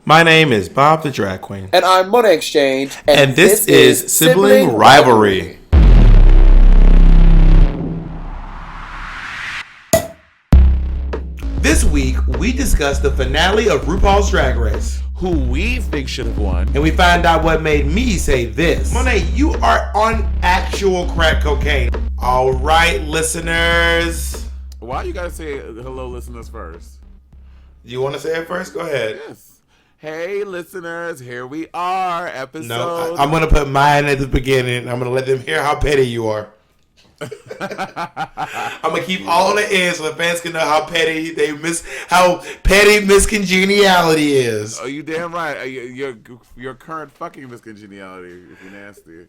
My name is Bob the Drag Queen. And I'm Money Exchange. And this is Sibling Rivalry. This week, we discuss the finale of RuPaul's Drag Race. Who we think should have won. And we find out what made me say this. Monet, you are on actual crack cocaine. All right, listeners. Why you gotta say hello, listeners, first? You want to say it first? Go ahead. Yes. Hey, listeners, here we are, episode... No, I'm going to put mine at the beginning. I'm going to let them hear how petty you are. I'm going to keep all the ends so the fans can know how petty Miss Congeniality is. Oh, you damn right. Your current fucking Miss Congeniality, if you're nasty.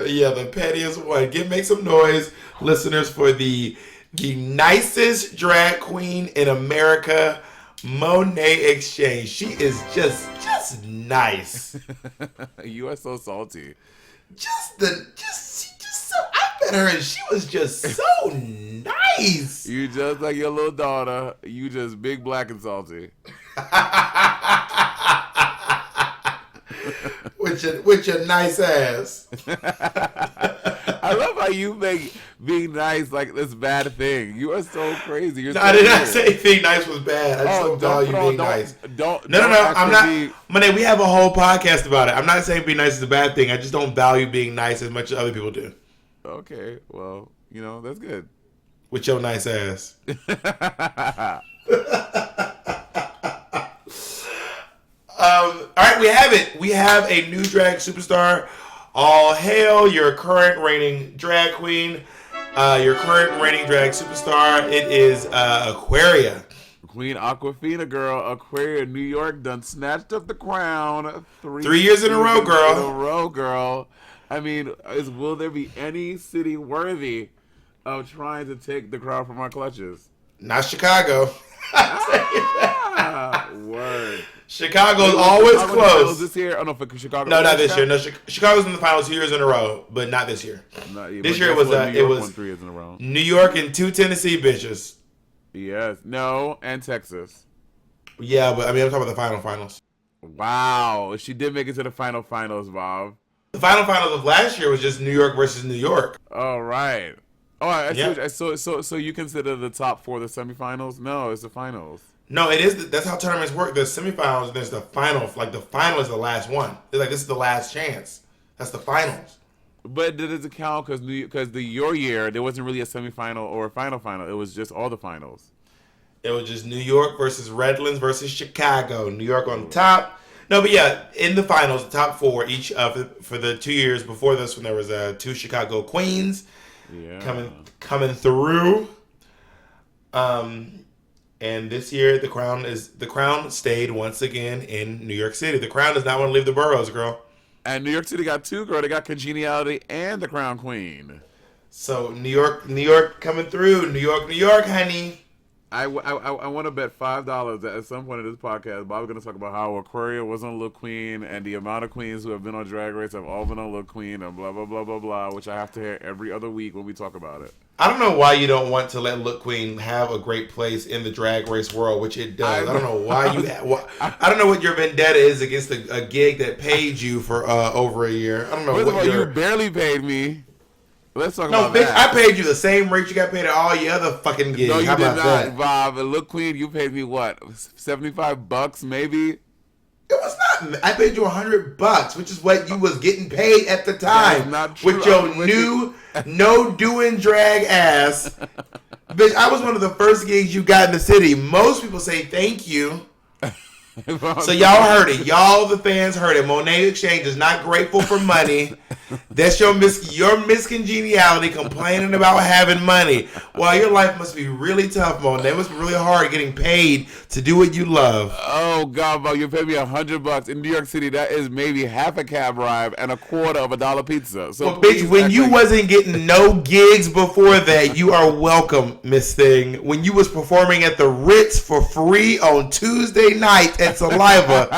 Yeah, the pettiest one. Make some noise, listeners, for the nicest drag queen in America, Monet Exchange. She is just nice. You are so salty. I met her and she was just so nice. You just like your little daughter. You just big, black, and salty. with your nice ass. I love how you make being nice like this bad thing. You are so crazy. You're I did not say being nice was bad. I just don't value being nice. No. I'm not. Monet, we have a whole podcast about it. I'm not saying being nice is a bad thing. I just don't value being nice as much as other people do. Okay, well, that's good. With your nice ass. All right, we have it. We have a new drag superstar. All hail your current reigning drag queen, your current reigning drag superstar. It is Aquaria. Queen Aquafina, girl. Aquaria, New York, done snatched up the crown. 3 years in a row, girl. I mean, will there be any city worthy of trying to take the crown from our clutches? Not Chicago. Word. Chicago's always close. This year? Oh no, for Chicago. No, not this year. No, Chicago's in the finals 2 years in a row, but not this year. This year it was 3 years in a row. New York and 2 Tennessee bitches. Yes, no, and Texas. Yeah, but I mean, I'm talking about the finals. Wow, she did make it to the finals, Bob. The finals of last year was just New York versus New York. All right. Oh, I see. So you consider the top 4 the semifinals? No, it's the finals. No, it is. That's how tournaments work. There's semifinals and there's the final. Like the final is the last one. It's like this is the last chance. That's the finals. But does it count because your year there wasn't really a semifinal or a final? It was just all the finals. It was just New York versus Redlands versus Chicago. New York on top. No, but yeah, in the finals, the top 4 each for the 2 years before this, when there was 2 Chicago queens coming through. And this year, the crown stayed once again in New York City. The crown does not want to leave the boroughs, girl. And New York City got 2, girl. They got Congeniality and the Crown Queen. So New York coming through. New York, honey. I want to bet $5 that at some point in this podcast, Bob's going to talk about how Aquaria was on Look Queen and the amount of queens who have been on Drag Race have all been on Look Queen and blah, blah, blah, blah, blah, which I have to hear every other week when we talk about it. I don't know why you don't want to let Look Queen have a great place in the Drag Race world, which it does. I don't know why I don't know what your vendetta is against a gig that paid you for over a year. I don't know. First of all, you barely paid me. Let's talk about bitch, that. I paid you the same rate you got paid at all your other fucking gigs. No, you How did about not, that? Bob. And Look Queen, you paid me what? $75 maybe? It was not. I paid you $100, which is what you was getting paid at the time. Not true. With your new no doing drag ass. Bitch, I was one of the first gigs you got in the city. Most people say thank you. So y'all heard it. Y'all, the fans, heard it. Monet Exchange is not grateful for money. That's your Miss Congeniality complaining about having money. Well, your life must be really tough, Monet. It must be really hard getting paid to do what you love. Oh, God, Bob, you paid me $100. In New York City, that is maybe half a cab ride and a quarter of $1 pizza. So, well, bitch, when you wasn't getting no gigs before that, you are welcome, Miss Thing. When you was performing at the Ritz for free on Tuesday night at Saliva,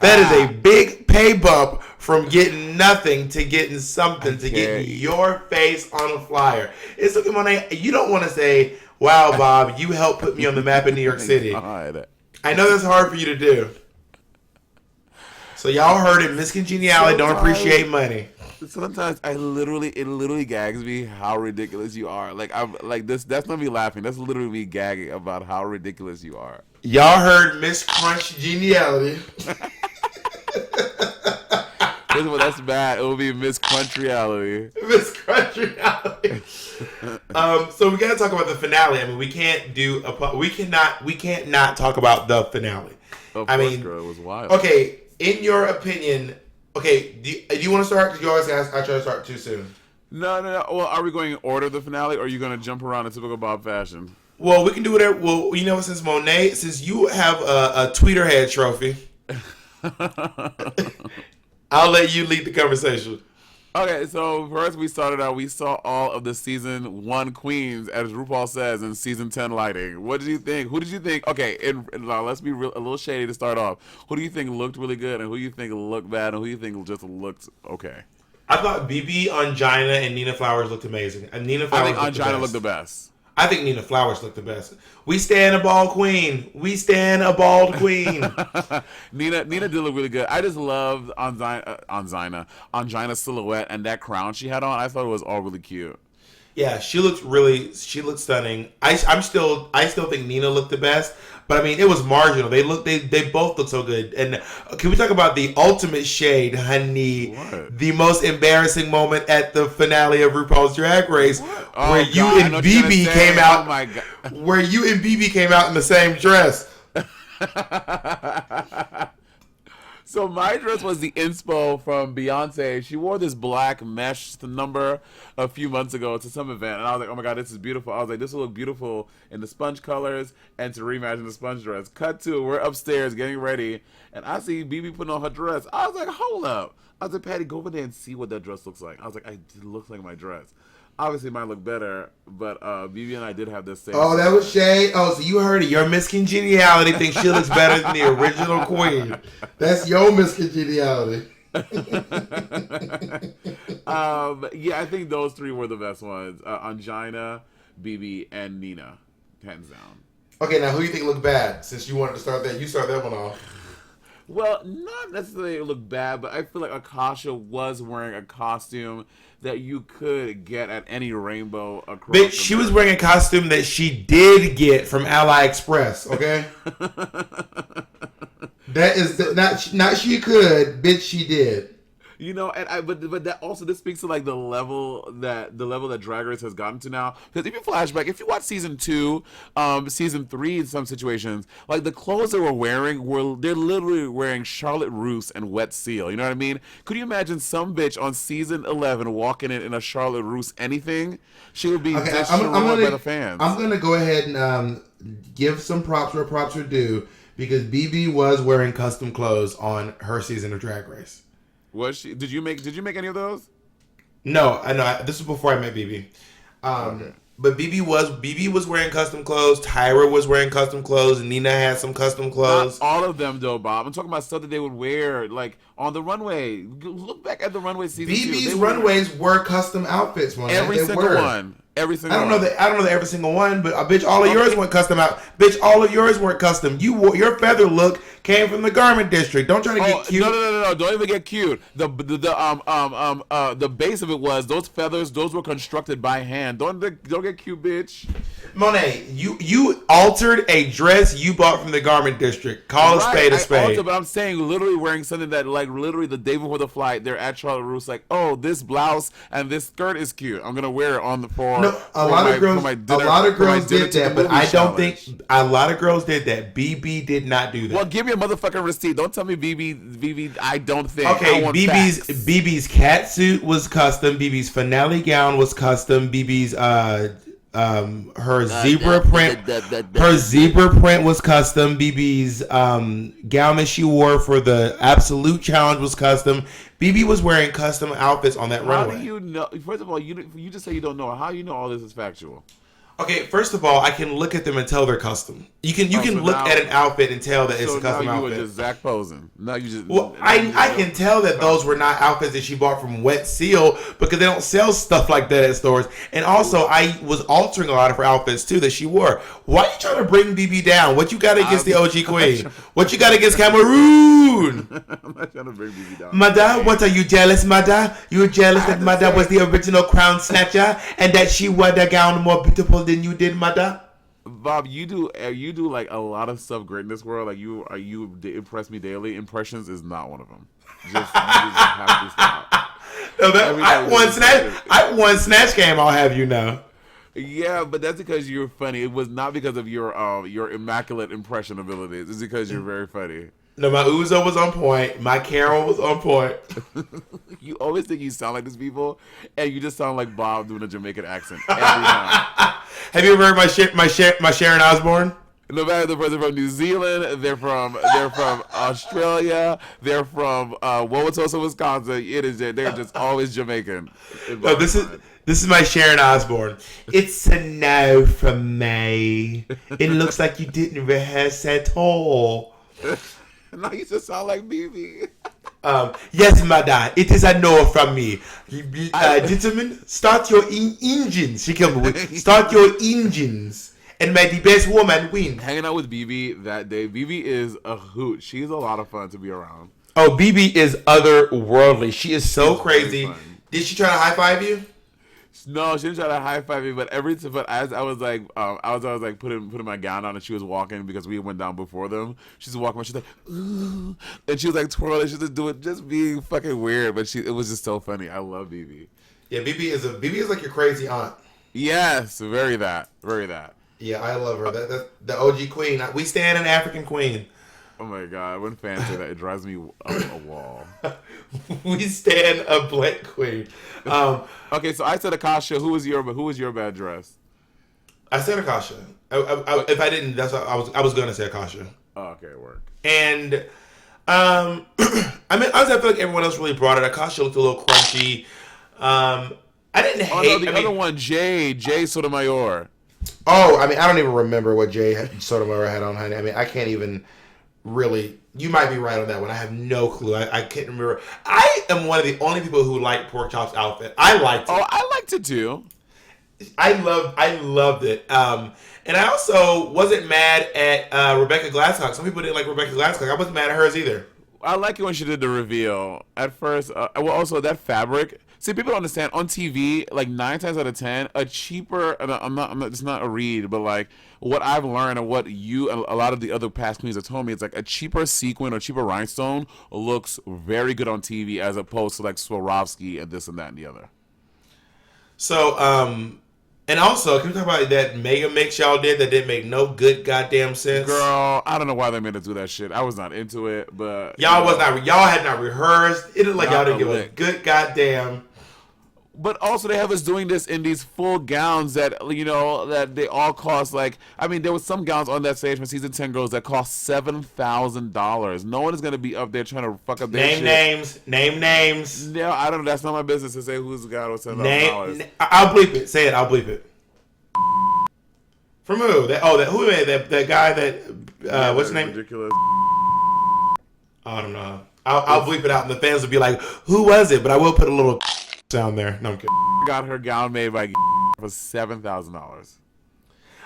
that is a big pay bump from getting nothing to getting something to getting your face on a flyer. It's Monet. You don't want to say, "Wow, Bob, you helped put me on the map in New York City." God. I know that's hard for you to do. So y'all heard it. Miss Congeniality don't appreciate money. Sometimes it literally gags me how ridiculous you are. Like I'm like this. That's not me laughing. That's literally me gagging about how ridiculous you are. Y'all heard Miss Crunch Geniality. Well, that's bad. It will be Miss Congeniality. Miss Congeniality. So we gotta talk about the finale. I mean, we can't not talk about the finale. Of course, girl, it was wild. Okay, in your opinion, okay, do you want to start? Because you always ask, I try to start too soon. No. Well, are we going in order of the finale, or are you going to jump around in typical Bob fashion? Well, we can do whatever. Well, you know, since you have a tweeter head trophy, I'll let you lead the conversation. Okay, so first we started out. We saw all of the season 1 queens, as RuPaul says, in season 10 lighting. What did you think? Who did you think? Okay, let's be a little shady to start off. Who do you think looked really good, and who do you think looked bad, and who do you think just looked okay? I thought BB, Ongina, and Nina Flowers looked amazing. And Nina I Flowers think Ongina looked the best. I think Nina Flowers looked the best. We stand a bald queen. We stand a bald queen. Nina did look really good. I just loved Ongina's silhouette and that crown she had on. I thought it was all really cute. Yeah, she looked stunning. I still think Nina looked the best, but I mean it was marginal. They both look so good. And can we talk about the ultimate shade, honey? What? The most embarrassing moment at the finale of RuPaul's Drag Race, where you and BB came out. Oh my God. Where you and BB came out in the same dress. So my dress was the inspo from Beyonce. She wore this black mesh number a few months ago to some event, and I was like, oh my God, this is beautiful. I was like, this will look beautiful in the sponge colors and to reimagine the sponge dress. Cut to, we're upstairs getting ready, and I see BB putting on her dress. I was like, hold up. I was like, Patty, go over there and see what that dress looks like. I was like, it looks like my dress. Obviously, mine looked better, but BB and I did have this same. Oh, that was shade. Oh, so you heard it. Your Miss Congeniality thinks she looks better than the original queen. That's your Miss Congeniality. Yeah, I think those 3 were the best ones. Ongina, BB, and Nina, hands down. Okay, now who do you think looked bad? Since you wanted to start that, you start that one off. Well, not necessarily it looked bad, but I feel like Akasha was wearing a costume that you could get at any rainbow across. Bitch, she was wearing a costume that she did get from Ally Express, okay? That is not she could, bitch, she did. You know, and but that also this speaks to like the level that Drag Race has gotten to now. Because if you flashback, if you watch season 2, season 3 in some situations, like the clothes they were wearing they're literally wearing Charlotte Russe and Wet Seal. You know what I mean? Could you imagine some bitch on season 11 walking in a Charlotte Russe anything? She would be destroyed by the fans. I'm gonna go ahead and give some props where props are due, because BB was wearing custom clothes on her season of Drag Race. Was she? Did you make any of those? No, I know. This was before I met BB. Okay. But BB was wearing custom clothes. Tyra was wearing custom clothes. And Nina had some custom clothes. Not all of them, though, Bob. I'm talking about stuff that they would wear, like on the runway. Look back at the runway season. BB's runways were custom outfits. Every single one. Every single I don't know that every single one, but bitch, all of yours weren't custom out. Bitch, all of yours weren't custom. Your feather look came from the garment district. Don't try to get cute. No. Don't even get cute. The base of it was those feathers. Those were constructed by hand. Don't get cute, bitch. Monet, you altered a dress you bought from the garment district. Call a spade a spade. Altered, but I'm saying literally wearing something that like literally the day before the flight, they're at Charlotte Russe like, oh, this blouse and this skirt is cute. I'm gonna wear it on the floor. No, a lot of girls did that, but I don't think a lot of girls did that. BB did not do that. Well, give me a motherfucking receipt. Don't tell me BB. I don't think. Okay, BB's cat suit was custom. BB's finale gown was custom. BB's her zebra print was custom. BB's gown that she wore for the Absolute Challenge was custom. BB was wearing custom outfits on that runway. How do you know? First of all, you just say you don't know. How do you know all this is factual? Okay, first of all, I can look at them and tell they're custom. You can look at an outfit and tell that it's a custom now you outfit. were just Zach posing. No, you just. Well, I can tell that those were not outfits that she bought from Wet Seal because they don't sell stuff like that at stores. And also, I was altering a lot of her outfits too that she wore. Why are you trying to bring BB down? What you got against the OG Queen? What you got against Cameroon? I'm not trying to bring BB down. Mada, what are you jealous, Mada? You jealous that Mada was the original crown snatcher and that she wore the gown more beautiful than you did, Mada? Bob, you do like a lot of stuff great in this world. Like you impress me daily. Impressions is not one of them. You just have to stop. No, I won Snatch game. I'll have you know. Yeah, but that's because you're funny. It was not because of your immaculate impression abilities. It's because you're very funny. No, my Uzo was on point. My Carol was on point. You always think you sound like these people, and you just sound like Bob doing a Jamaican accent every time. Have you ever heard my Sharon Osbourne? No matter the person from New Zealand, they're from Australia, they're from Wauwatosa, Wisconsin. They're just always Jamaican. No, this is my Sharon Osbourne. It's a no from me. It looks like you didn't rehearse at all. Now you just sound like BB. Yes, madam. It is a no from me. Gentlemen, start your engines. She came with start your engines, and may the best woman win. Hanging out with BB that day. BB is a hoot. She's a lot of fun to be around. Oh, BB is otherworldly. She is so crazy. Did she try to high five you? No, she didn't try to high five me, but as I was like, putting my gown on, and she was walking because we went down before them. She's walking, she's like, ooh, and she was like twirling. She was just being fucking weird, but it was just so funny. I love BB. Yeah, BB is like your crazy aunt. Yes, very that. Yeah, I love her. That's the OG queen. We stand an African queen. Oh my god, when fans say that, it drives me up a wall. We stand a black queen. Okay, so I said Akasha. Who was your bad dress? I said Akasha. If I didn't, that's what I was gonna say Akasha. Oh, okay, work. And I mean, I feel like everyone else really brought it. Akasha looked a little crunchy. I didn't hate. No, the other one, Jay Sotomayor. Oh, I mean, I don't even remember what Jay Sotomayor had on, honey. I mean, I can't even really. You might be right on that one. I have no clue. I can't remember. I am one of the only people who like Pork Chop's outfit. I liked it. Oh, I liked it too. I loved it. And I also wasn't mad at Rebecca Glasscock. Some people didn't like Rebecca Glasscock. I wasn't mad at hers either. I like it when she did the reveal. At first, well, also that fabric. See, people don't understand on TV. Like 9 times out of 10, a cheaper. I'm not. It's not a read, but like what I've learned and what a lot of the other past queens have told me, it's like a cheaper sequin or cheaper rhinestone looks very good on TV as opposed to like Swarovski and this and that and the other. So, and also, can we talk about that mega mix y'all did that didn't make no good goddamn sense? Girl, I don't know why they made us do that shit. I was not into it, but y'all had not rehearsed. It looked like y'all didn't give a good goddamn. But also, they have us doing this in these full gowns that that they all cost like. I mean, there was some gowns on that stage from season 10 girls that cost $7,000. No one is gonna be up there trying to fuck up their shit. Name names. No, I don't know. That's not my business to say whose gown was $7,000. I'll bleep it. Say it. I'll bleep it. From who? Who made that guy that? What's his name? Ridiculous. I don't know. I'll bleep it out, and the fans will be like, "Who was it?" But I will put a little down there. No, I'm kidding. Got her gown made by for $7,000.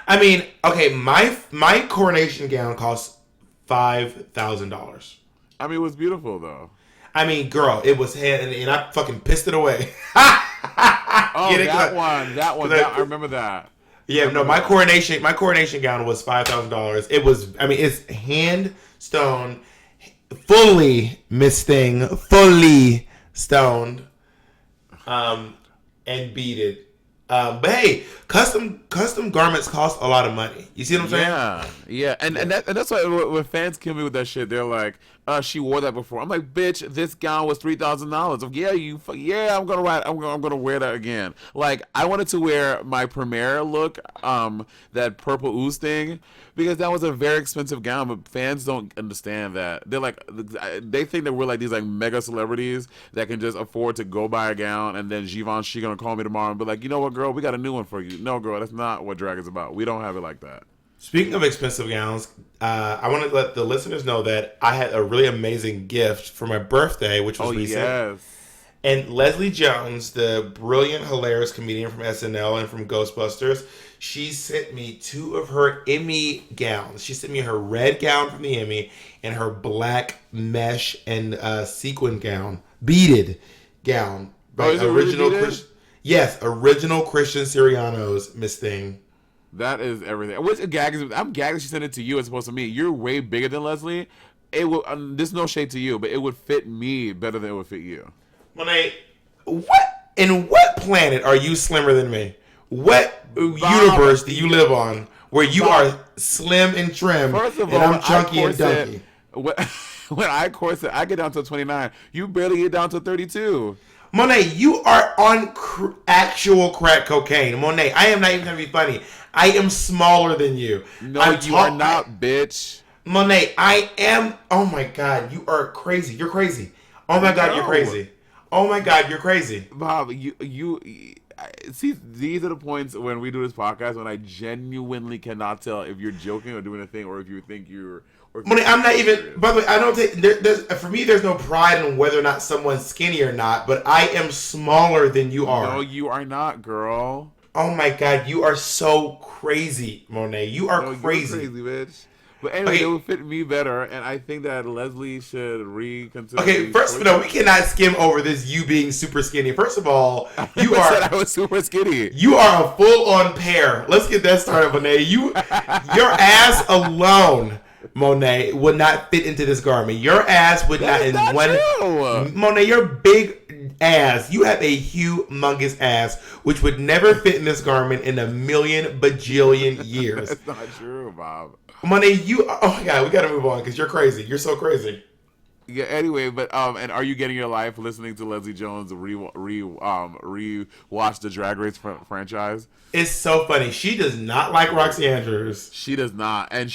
I mean, okay, my coronation gown cost $5,000. I mean, it was beautiful though. I mean, girl, it was and I fucking pissed it away. Oh, that one. I remember that. Yeah, no, my coronation gown was $5,000. It was, I mean, it's hand stone, fully Miss Thing, fully stoned. And beaded. But hey, custom garments cost a lot of money. You see what I'm saying? Yeah. And that's why when fans kill me with that shit, they're like, she wore that before. I'm like, bitch, this gown was $3,000. Yeah, I'm gonna wear that again. Like, I wanted to wear my premiere look, that purple ooze thing, because that was a very expensive gown. But fans don't understand that. They're like, they think that we're like these like mega celebrities that can just afford to go buy a gown, and then Givenchy gonna call me tomorrow and be like, you know what, girl, we got a new one for you. No, girl, that's not what drag is about. We don't have it like that. Speaking of expensive gowns, I want to let the listeners know that I had a really amazing gift for my birthday, which was recent. Yes. And Leslie Jones, the brilliant, hilarious comedian from SNL and from Ghostbusters, she sent me 2 of her Emmy gowns. She sent me her red gown from the Emmy and her black mesh and sequin gown, beaded gown. Is it original really beaded? Yes, original Christian Siriano's Miss Thing. That is everything. I'm gagged that she sent it to you as opposed to me. You're way bigger than Leslie. It will. There's no shade to you, but it would fit me better than it would fit you. Monet, what planet are you slimmer than me? What universe do you live on where you are slim and trim, First of and all, I'm chunky and dunky? When I corset, I get down to 29. You barely get down to 32. Monet, you are on actual crack cocaine. Monet, I am not even going to be funny. I am smaller than you. No, you are not, bitch. Monet, I am. Oh my God, you are crazy. You're crazy. Oh my God, you're crazy. Oh my God, you're crazy. Bob, you see, these are the points when we do this podcast when I genuinely cannot tell if you're joking or doing a thing or if you think you're. Monet, I'm not even. By the way, I don't take. For me, there's no pride in whether or not someone's skinny or not. But I am smaller than you are. No, you are not, girl. Oh my God, you are so crazy, Monet. You are crazy. You're crazy, bitch. But anyway, it would fit me better, and I think that Leslie should reconsider. Okay, first of all, we cannot skim over this. You being super skinny. First of all, you I said I was super skinny. You are a full-on pear. Let's get that started, Monet. Your ass alone, Monet, would not fit into this garment. Your ass would That not is in not one. true. Monet, your big ass. You have a humongous ass, which would never fit in this garment in a million bajillion years. That's not true, Bob. Monet, you. Oh my God, we gotta move on because you're crazy. You're so crazy. Yeah. Anyway, but and are you getting your life listening to Leslie Jones rewatch the Drag Race franchise? It's so funny. She does not like Roxy Andrews. She does not, and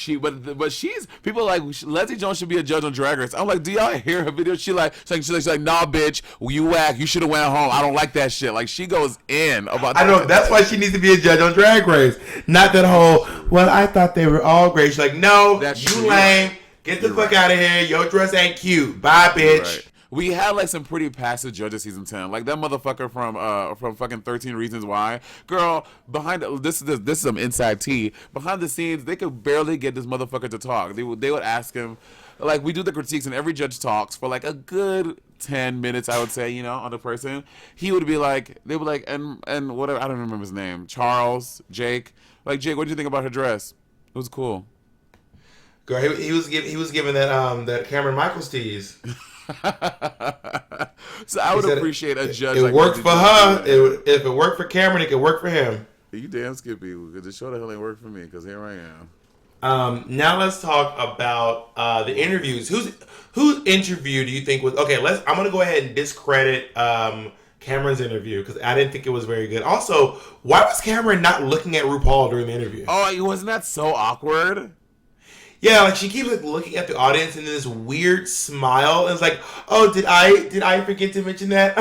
but she's people are like Leslie Jones should be a judge on Drag Race. I'm like, do y'all hear her video? She's like, nah, bitch, you whack. You should have went home. I don't like that shit. Like she goes in about. I know that's why she needs to be a judge on Drag Race. Not that whole. Well, I thought they were all great. She's like, no, you lame. Get the fuck out of here. Your dress ain't cute. Bye, bitch. Right. We had like some pretty passive judges season 10. Like that motherfucker from fucking 13 Reasons Why. Girl, behind this is some inside tea. Behind the scenes, they could barely get this motherfucker to talk. They would ask him, like we do the critiques and every judge talks for like a good 10 minutes, I would say, on the person. He would be like, they would like, and whatever, I don't remember his name. Charles, Jake. Like, Jake, what did you think about her dress? It was cool. Girl, he was giving that Cameron Michaels tease. So I would appreciate a judge. It worked for her. If it worked for Cameron, it could work for him. You damn Skippy, because it sure the hell ain't work for me. Because here I am. Now let's talk about the interviews. Whose interview do you think was okay? I'm gonna go ahead and discredit Cameron's interview because I didn't think it was very good. Also, why was Cameron not looking at RuPaul during the interview? Oh, wasn't that so awkward? Yeah, like she keeps like looking at the audience and this weird smile, and it's like, oh, did I forget to mention that?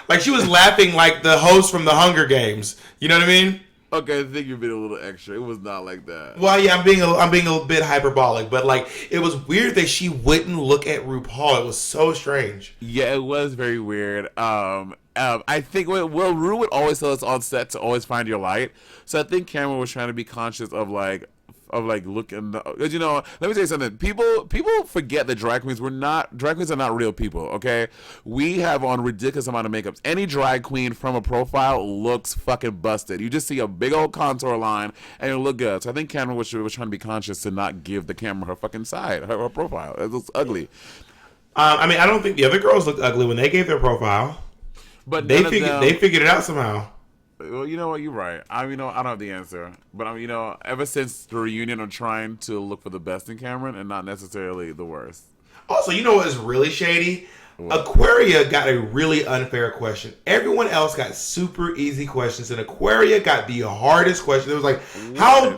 Like she was laughing like the host from the Hunger Games. You know what I mean? Okay, I think you're being a little extra. It was not like that. Well, yeah, I'm being a bit hyperbolic, but like it was weird that she wouldn't look at RuPaul. It was so strange. Yeah, it was very weird. I think Ru would always tell us on set to always find your light. So I think Cameron was trying to be conscious of looking, let me tell you something. People forget that drag queens are not real people. Okay, we have on ridiculous amount of makeups. Any drag queen from a profile looks fucking busted. You just see a big old contour line and it look good. So I think Cameron was trying to be conscious to not give the camera her fucking side, her profile. It looks ugly. I mean, I don't think the other girls looked ugly when they gave their profile, but they figured it out somehow. Well, you know what? You're right. I don't have the answer. But ever since the reunion, I'm trying to look for the best in Cameron and not necessarily the worst. Also, you know what is really shady? What? Aquaria got a really unfair question. Everyone else got super easy questions, and Aquaria got the hardest question. It was like, how...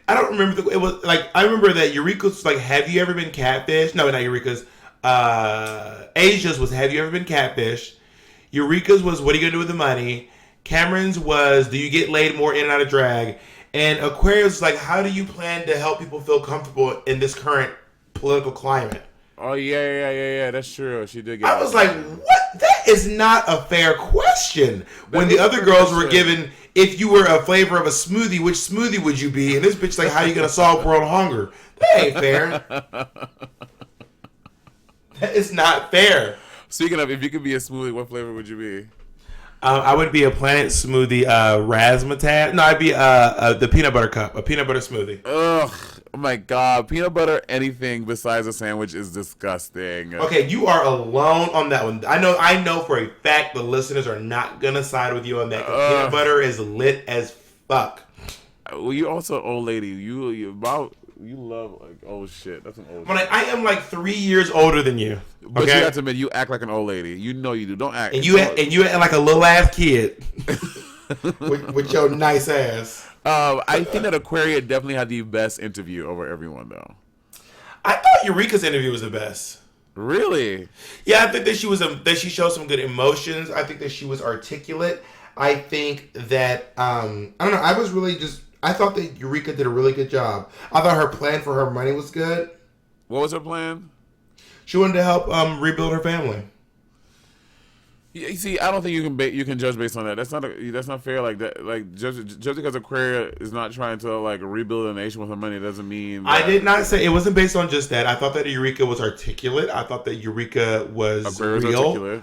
I don't remember. It was like, I remember that Eureka's was like, have you ever been catfished? No, not Eureka's. Asia's was, have you ever been catfished? Eureka's was, what are you going to do with the money? Cameron's was, do you get laid more in and out of drag? And Aquarius was like, how do you plan to help people feel comfortable in this current political climate? Oh, yeah. That's true. She did get... I was like, what? That is not a fair question. When the other girls were given, if you were a flavor of a smoothie, which smoothie would you be? And this bitch like, how are you going to solve world hunger? That ain't fair. That is not fair. Speaking of, if you could be a smoothie, what flavor would you be? I would be a Planet Smoothie razzmatazz. No, I'd be the peanut butter cup, a peanut butter smoothie. Ugh, oh my God, peanut butter anything besides a sandwich is disgusting. Okay, you are alone on that one. I know for a fact the listeners are not gonna side with you on that. Peanut butter is lit as fuck. Well, you're also an old lady. You love like old shit. That's an old. Shit. I am like 3 years older than you. But you have to admit, you act like an old lady. You know you do. Don't act. And you act like a little ass kid with your nice ass. I think that Aquaria definitely had the best interview over everyone, though. I thought Eureka's interview was the best. Really? Yeah, I think that she showed some good emotions. I think that she was articulate. I think that I don't know. I thought that Eureka did a really good job. I thought her plan for her money was good. What was her plan? She wanted to help rebuild her family. Yeah, you see, I don't think you can judge based on that. That's not fair. Like that. Like just because Aquaria is not trying to like rebuild a nation with her money doesn't mean. I did not say it wasn't based on just that. I thought that Eureka was articulate. I thought that Eureka was Aquaria's real.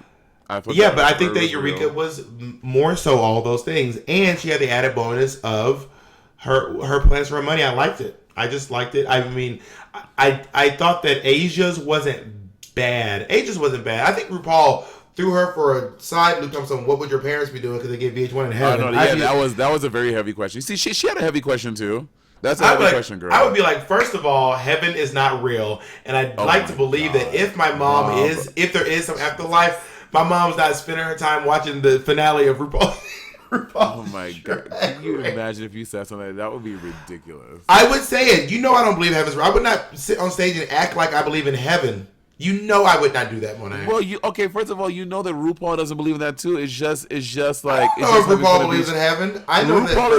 Articulate. But I think that Eureka was more so all those things, and she had the added bonus of her plans for her money. I liked it. I just liked it. I mean, I thought that Asia's wasn't bad. I think RuPaul threw her for a side loop on some, what would your parents be doing because they gave VH1 in heaven. That was a very heavy question. See, she had a heavy question too. That's a heavy question, girl. I would be like, first of all, heaven is not real, and I'd like to believe that if my mom if there is some afterlife, my mom's not spending her time watching the finale of RuPaul. Oh my God! Can you imagine if you said something like that? That would be ridiculous. I would say it. You know I don't believe heaven's real. I would not sit on stage and act like I believe in heaven. You know I would not do that, Monet. Well, first of all, you know that RuPaul doesn't believe in that too. It's just like. I don't know if RuPaul believes in heaven. I know RuPaul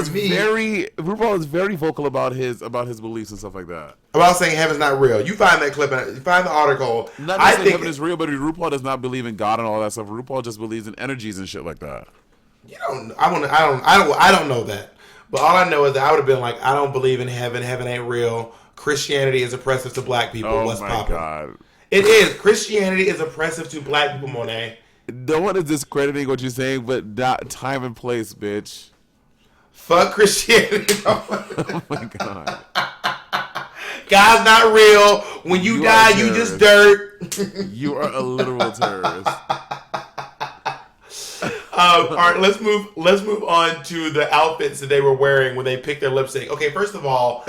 is very vocal about his beliefs and stuff like that. About saying heaven's not real. You find that clip and you find the article. Not necessarily heaven is real, but RuPaul does not believe in God and all that stuff. RuPaul just believes in energies and shit like that. You don't. I don't know that. But all I know is that I would have been like, I don't believe in heaven. Heaven ain't real. Christianity is oppressive to black people. Oh What's my poppin'? God. It is. Christianity is oppressive to black people, Monet. No one is discrediting what you're saying, but not time and place, bitch. Fuck Christianity. Oh my God. God's not real. When you die, you just dirt. You are a literal terrorist. All right, let's move on to the outfits that they were wearing when they picked their lipstick. Okay, first of all,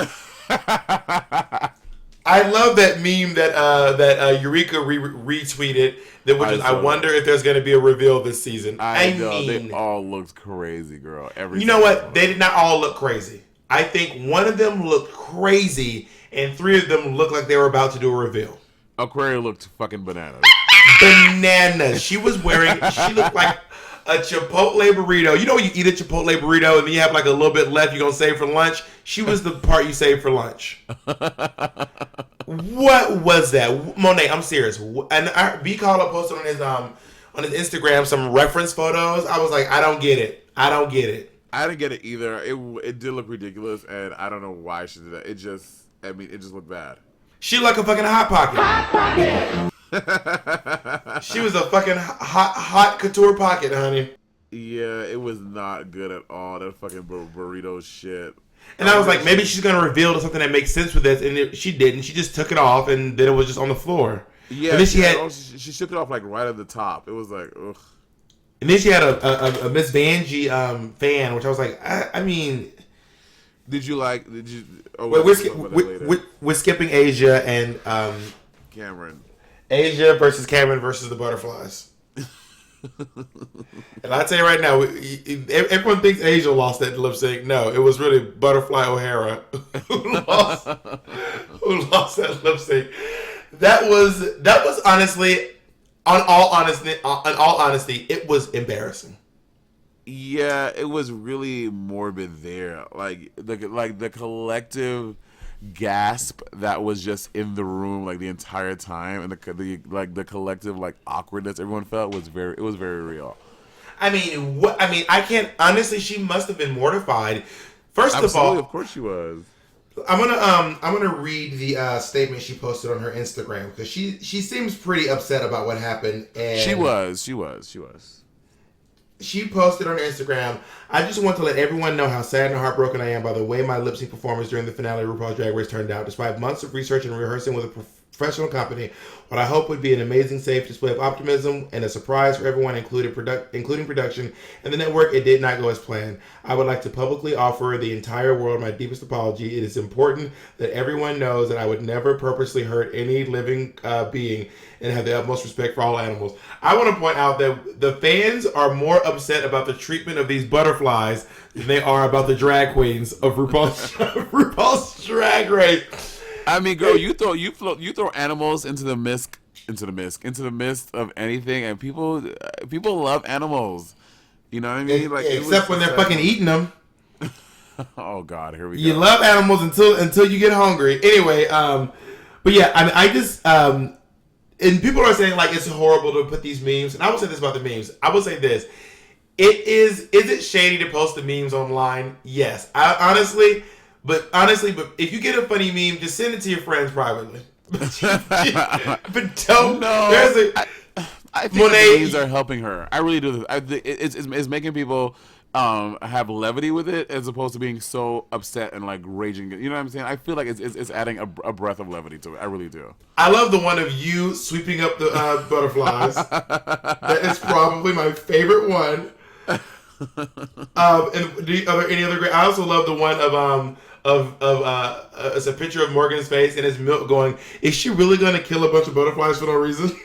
I love that meme that Eureka retweeted. That which is, I wonder if there's going to be a reveal this season. I know, they all looked crazy, girl. You know what? They did not all look crazy. I think one of them looked crazy, and three of them looked like they were about to do a reveal. Aquaria looked fucking bananas. Bananas. She looked like a Chipotle burrito. You know when you eat a Chipotle burrito and then you have like a little bit left you're going to save for lunch? She was the part you saved for lunch. What was that? Monet, I'm serious. And B. Caller posted on his Instagram some reference photos. I was like, I don't get it. I didn't get it either. It did look ridiculous, and I don't know why she did that. It just looked bad. She looked like a fucking Hot Pocket. Hot Pocket. She was a fucking hot couture pocket, honey. Yeah, it was not good at all. That fucking burrito shit. And I was like, maybe she's going to reveal something that makes sense with this. And she didn't. She just took it off, and then it was just on the floor. Yeah, and then she shook it off like right at the top. It was like, ugh. And then she had a Miss Vanjie fan, which I was like, I mean... we're skipping Asia and... Cameron. Asia versus Cameron versus the Butterflies. And I tell you right now, everyone thinks Asia lost that lip sync. No, it was really Butterfly O'Hara who lost that lip sync. That was honestly, in all honesty, it was embarrassing. Yeah, it was really morbid there. Like the collective gasp that was just in the room like the entire time, and the collective like awkwardness everyone felt was very real. I mean, I can't honestly. She must have been mortified. First Absolutely, of course she was. I'm gonna read the statement she posted on her Instagram because she seems pretty upset about what happened. And she was. She posted on her Instagram, I just want to let everyone know how sad and heartbroken I am by the way my lip sync performance during the finale of RuPaul's Drag Race turned out. Despite months of research and rehearsing with a professional company, what I hope would be an amazing, safe display of optimism and a surprise for everyone, including production and the network, it did not go as planned. I would like to publicly offer the entire world my deepest apology. It is important that everyone knows that I would never purposely hurt any living being and have the utmost respect for all animals. I want to point out that the fans are more upset about the treatment of these butterflies than they are about the drag queens of RuPaul's Drag Race. I mean, girl, you throw animals into the mist of anything, and people love animals. You know what I mean? Like, except when they're fucking eating them. Oh God, here we go. You love animals until you get hungry. Anyway, but yeah, I mean, I just and people are saying like it's horrible to put these memes, and I will say this about the memes. I will say this: is it shady to post the memes online? Yes, But if you get a funny meme, just send it to your friends privately. But don't. No, I think the memes are helping her. I really do. It's making people have levity with it as opposed to being so upset and like raging. You know what I'm saying? I feel like it's adding a breath of levity to it. I really do. I love the one of you sweeping up the butterflies. That is probably my favorite one. And are there any other great? I also love the one of it's a picture of Morgan's face and his milk going, is she really going to kill a bunch of butterflies for no reason?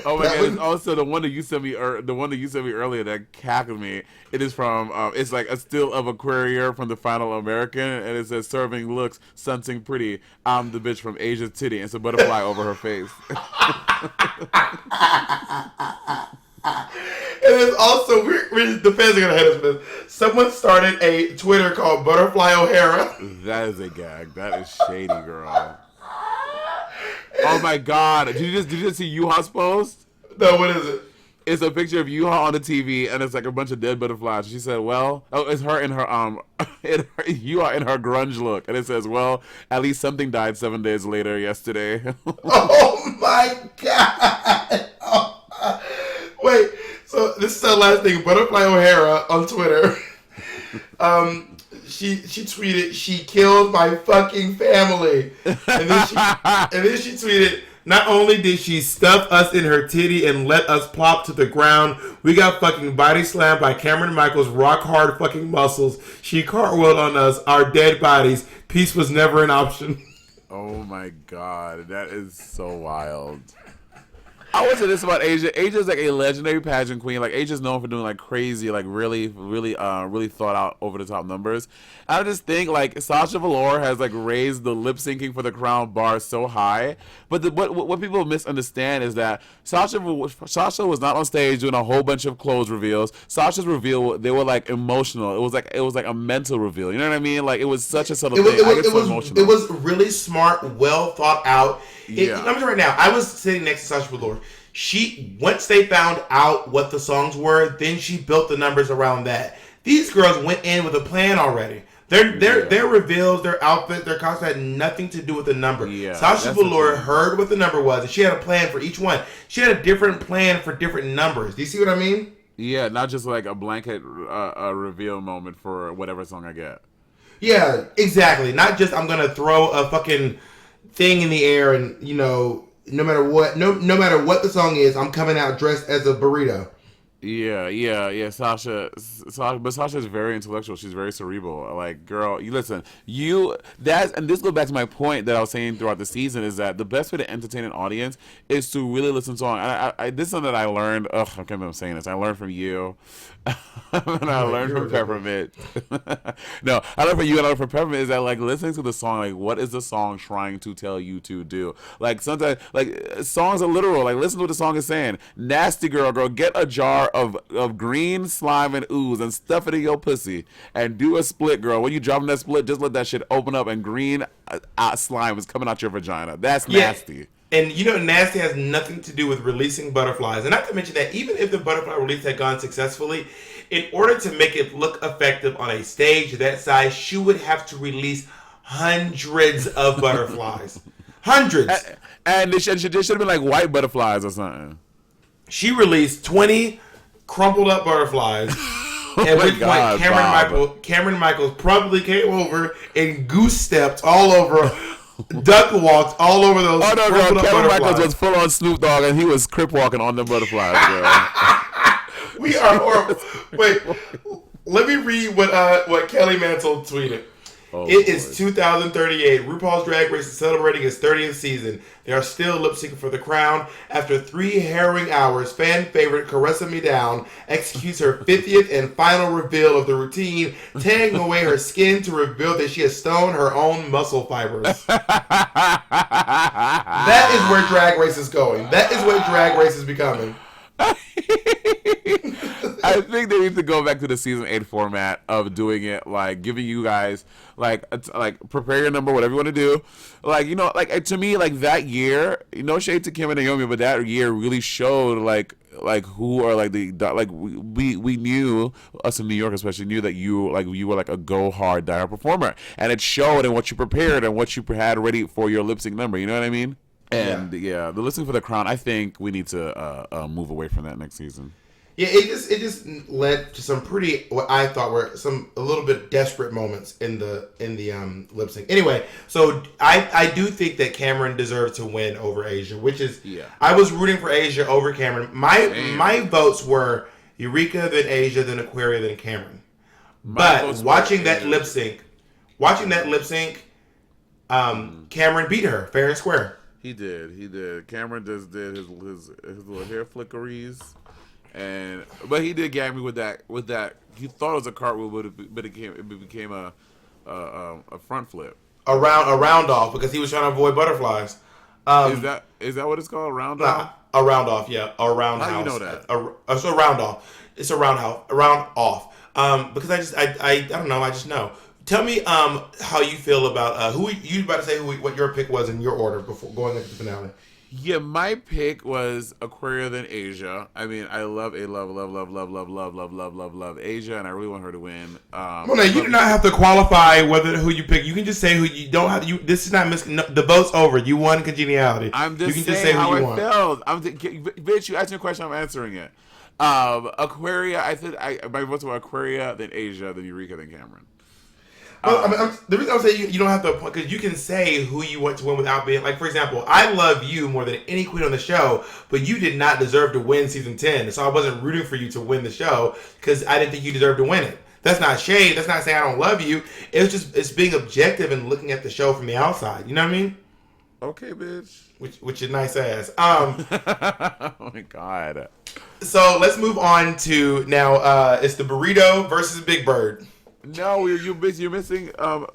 Oh my god! Also, the one that you sent me, earlier that cackled me. It is from it's like a still of Aquaria from the Final American, and it says "Serving looks, something pretty. I'm the bitch from Asia's titty." And it's a butterfly over her face. And then also, the fans are gonna hate us for this. Someone started a Twitter called Butterfly O'Hara. That is a gag. That is shady, girl. Oh my god! Did you just see Yuha's post? No, what is it? It's a picture of Yuha on the TV, and it's like a bunch of dead butterflies. She said, "Well, it's her in her Yuha in her grunge look," and it says, "Well, at least something died 7 days later yesterday." Oh my god! Oh, wait. So this is our last thing. Butterfly O'Hara on Twitter. She tweeted, "She killed my fucking family," and then she tweeted, "Not only did she stuff us in her titty and let us plop to the ground, we got fucking body slammed by Cameron Michaels' rock hard fucking muscles. She cartwheeled on us, our dead bodies. Peace was never an option." Oh my god, that is so wild. I would say this about Asia. Asia's like a legendary pageant queen. Like Asia's known for doing like crazy, like really thought out, over the top numbers. I just think like Sasha Velour has like raised the lip syncing for the crown bar so high. But what people misunderstand is that Sasha was not on stage doing a whole bunch of clothes reveals. Sasha's reveal, they were like emotional. It was like a mental reveal. You know what I mean? Like it was such a subtle thing. It was really smart, well thought out. Yeah. Let me tell you right now, I was sitting next to Sasha Velour. Once they found out what the songs were, then she built the numbers around that. These girls went in with a plan already. Their reveals, their outfit, their costume had nothing to do with the number. Yeah, Sasha Velour heard what the number was, and she had a plan for each one. She had a different plan for different numbers. Do you see what I mean? Yeah, not just like a blanket reveal moment for whatever song I get. Yeah, exactly. Not just I'm gonna throw a fucking thing in the air and, you know, no matter what the song is, I'm coming out dressed as a burrito. Yeah. Sasha, but Sasha's very intellectual. She's very cerebral. Like, girl, you listen. And this goes back to my point that I was saying throughout the season is that the best way to entertain an audience is to really listen to songs. This is something that I learned. Ugh, I can't believe I'm saying this. I learned from you, and I learned from Peppermint. No, I learned from you and I learned from Peppermint is that like listening to the song, like what is the song trying to tell you to do? Like sometimes, like songs are literal. Like listen to what the song is saying. Nasty girl, get a jar of green slime and ooze and stuff it in your pussy and do a split, girl. When you drop in that split, just let that shit open up and green slime is coming out your vagina. That's nasty. And you know, nasty has nothing to do with releasing butterflies. And not to mention that even if the butterfly release had gone successfully, in order to make it look effective on a stage that size, she would have to release hundreds of butterflies. Hundreds. And they should have been like white butterflies or something. She released 20 crumpled up butterflies. At which point Cameron Michaels probably came over and goose stepped all over, duck walked all over those. Oh no, girl! Cameron Michaels was full on Snoop Dogg, and he was crip walking on the butterflies, girl. We are horrible. Wait, let me read what Kelly Mansell tweeted. It is 2038. RuPaul's Drag Race is celebrating its 30th season. They are still lip-syncing for the crown. After 3 harrowing hours, fan favorite Caressa Me Down executes her 50th and final reveal of the routine, tearing away her skin to reveal that she has stolen her own muscle fibers. That is where Drag Race is going. That is what Drag Race is becoming. I think they need to go back to the season 8 format of doing it, like giving you guys like prepare your number, whatever you want to do. Like, you know, like to me, like that year, no shade to Kim and Naomi, but that year really showed like who are like we knew, us in New York especially, knew that you were like a go hard die hard performer, and it showed in what you prepared and what you had ready for your lip sync number. You know what I mean? And the listening for the crown, I think we need to move away from that next season. Yeah, it just led to some pretty, what I thought were a little bit desperate moments in the lip sync. Anyway, so I do think that Cameron deserved to win over Asia, which is I was rooting for Asia over Cameron. My votes were Eureka, then Asia, then Aquaria, then Cameron. But watching that lip sync, Cameron beat her fair and square. He did. Cameron just did his little hair flickeries. But he did gag me with that. He thought it was a cartwheel, but it became a front flip. A round off, because he was trying to avoid butterflies. Is that what it's called? Round off? A round off, yeah. A round How house. Do you know that? It's a round off. It's a round off. Because I don't know. I just know. Tell me how you feel about who you about to say what your pick was in your order before going into the finale. Yeah, my pick was Aquaria then Asia. I mean, I love Asia, and I really want her to win. Well, no, you do not have to qualify who you pick. You can just say who you don't have. This is not the vote's over. You won Congeniality. I'm just you can saying just say how who you I want. felt. Bitch, you asked me a question. I'm answering it. Aquaria. I said my votes were Aquaria, then Asia, then Eureka, then Cameron. Well, the reason I'm saying you don't have to, because you can say who you want to win without being, like, for example, I love you more than any queen on the show, but you did not deserve to win season 10, so I wasn't rooting for you to win the show because I didn't think you deserved to win it. That's not shade. That's not saying I don't love you. It's being objective and looking at the show from the outside. You know what I mean? Okay, bitch. Which is nice ass. Oh my god. So let's move on to now. It's the burrito versus Big Bird. No, you're missing. Oh,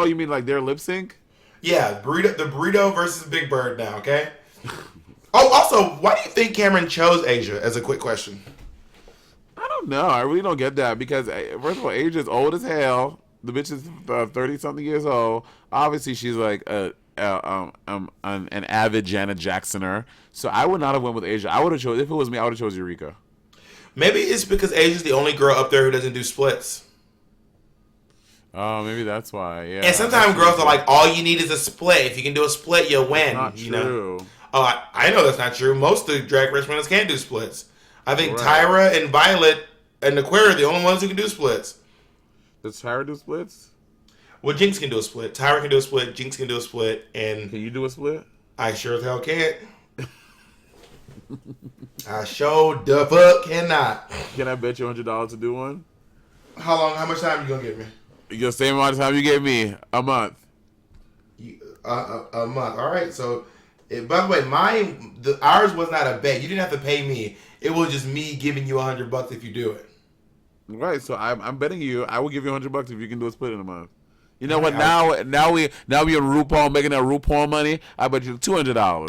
you mean like their lip sync? Yeah, the burrito versus Big Bird now. Okay. Oh, also, why do you think Cameron chose Asia? As a quick question. I don't know. I really don't get that because first of all, Asia's old as hell. The bitch is 30-something years old. Obviously, she's like an avid Janet Jacksoner. So I would not have went with Asia. I would have chose, if it was me, I would have chose Eureka. Maybe it's because Asia's the only girl up there who doesn't do splits. Oh, maybe that's why. Yeah. And sometimes girls are like, all you need is a split. If you can do a split, you'll win. That's not true. Know? Oh, I know that's not true. Most of the Drag Race winners can't do splits. I think Tyra and Violet and Aquaria are the only ones who can do splits. Does Tyra do splits? Well, Jinx can do a split. Tyra can do a split. Jinx can do a split. And can you do a split? I sure as hell can't. I sure the fuck cannot. Can I bet you $100 to do one? How much time you gonna give me? The same amount of time you gave me. A month. A month. All right. So, by the way, ours was not a bet. You didn't have to pay me. It was just me giving you $100 if you do it. Right. So I'm betting you. I will give you $100 if you can do a split in a month. You know what? Now we in RuPaul making that RuPaul money. I bet you $200.